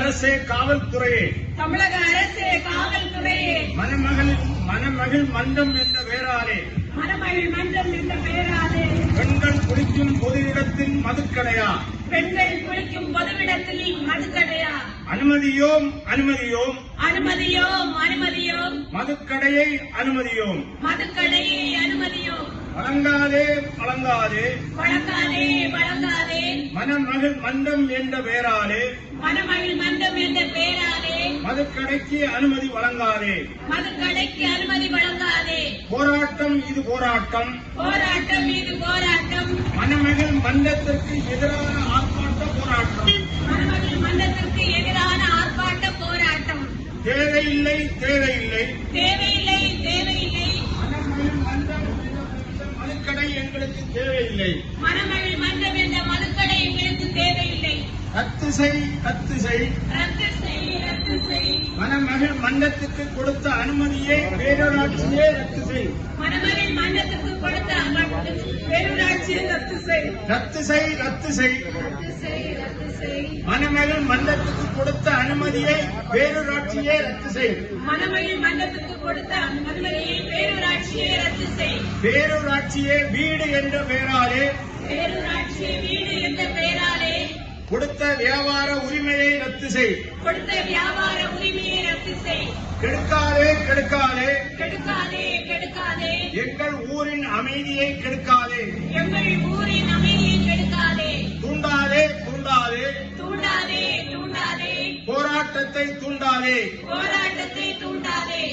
அரசே காவல்துறையே, தமிழக அரசே காவல்துறையே, மணமகள் மன்றம் என்ற பெயராலே மணமகள் மன்றம் என்ற பெயராலே பெண்கள் குளிக்கும் பொது இடத்தில் மதுக்கடையா, பெண்கள் குளிக்கும் பொதுவிடத்தில் மதுக்கடையா, அனுமதியோம் அனுமதியோம் அனுமதியோம் அனுமதியோம், மதுக்கடையை அனுமதியோம், மதுக்கடையை அனுமதியோம், வழங்காதே வழங்காதே வழங்காதே வழங்காதே, மணமகள் மன்றம் என்ற பெயராலே மணமகள் மன்றம் என்ற பெயராலே மதுக்கடைக்கு அனுமதி வழங்காதே, மதுக்கடைக்கு அனுமதி வழங்காதே, போராட்டம் இது போராட்டம், போராட்டம் இது போராட்டம், மணமகள் மன்றத்திற்கு எதிரான ஆர்ப்பாட்ட போராட்டம், மணமகள் மன்றத்திற்கு எதிரான ஆர்ப்பாட்ட போராட்டம், தேவையில்லை தேவையில்லை, தேவையில்லை தேவையில்லை, மணமகள் மன்றம் என்ற மதுக்கடை எங்களுக்கு தேவையில்லை, மணமகள் மன்றம் என்ற மதுக்கடை எங்களுக்கு தேவையில்லை, ரத்து செய் ரத்து செய், ரத்து செய் ரத்து செய், மணமகள் மன்றத்துக்கு கொடுத்த அனுமதியை பேரூராட்சியே ரத்து செய், மணமகள் மன்றத்துக்கு கொடுத்த பேரூராட்சியை ரத்து செய், ரத்து செய் ரத்து செய், ரத்து செய் ரத்து செய், மணமகள் மன்றத்துக்கு கொடுத்த அனுமதியை பேரூராட்சியே ரத்து செய், மணமகள் மன்றத்துக்கு கொடுத்த அனுமதியை பேரூராட்சியை ரத்து செய், பேரூராட்சியே வீடு என்ற பெயராலே பேரூராட்சியை வீடு என்ற பெயராலே கொடுத்த வியாபார உரிமையை ரத்து செய், கொடுத்த வியாபார உரிமையை ரத்து செய், கெடுக்காதே கெடுக்காதே, கெடுக்காதே கெடுக்காதே, எங்கள் ஊரின் அமைதியை கெடுக்காதே, எங்கள் ஊரின் அமைதியை கெடுக்காதே, தூண்டாதே தூண்டாதே, தூண்டாதே தூண்டாதே, போராட்டத்தை தூண்டாதே, போராட்டத்தை தூண்டாதே,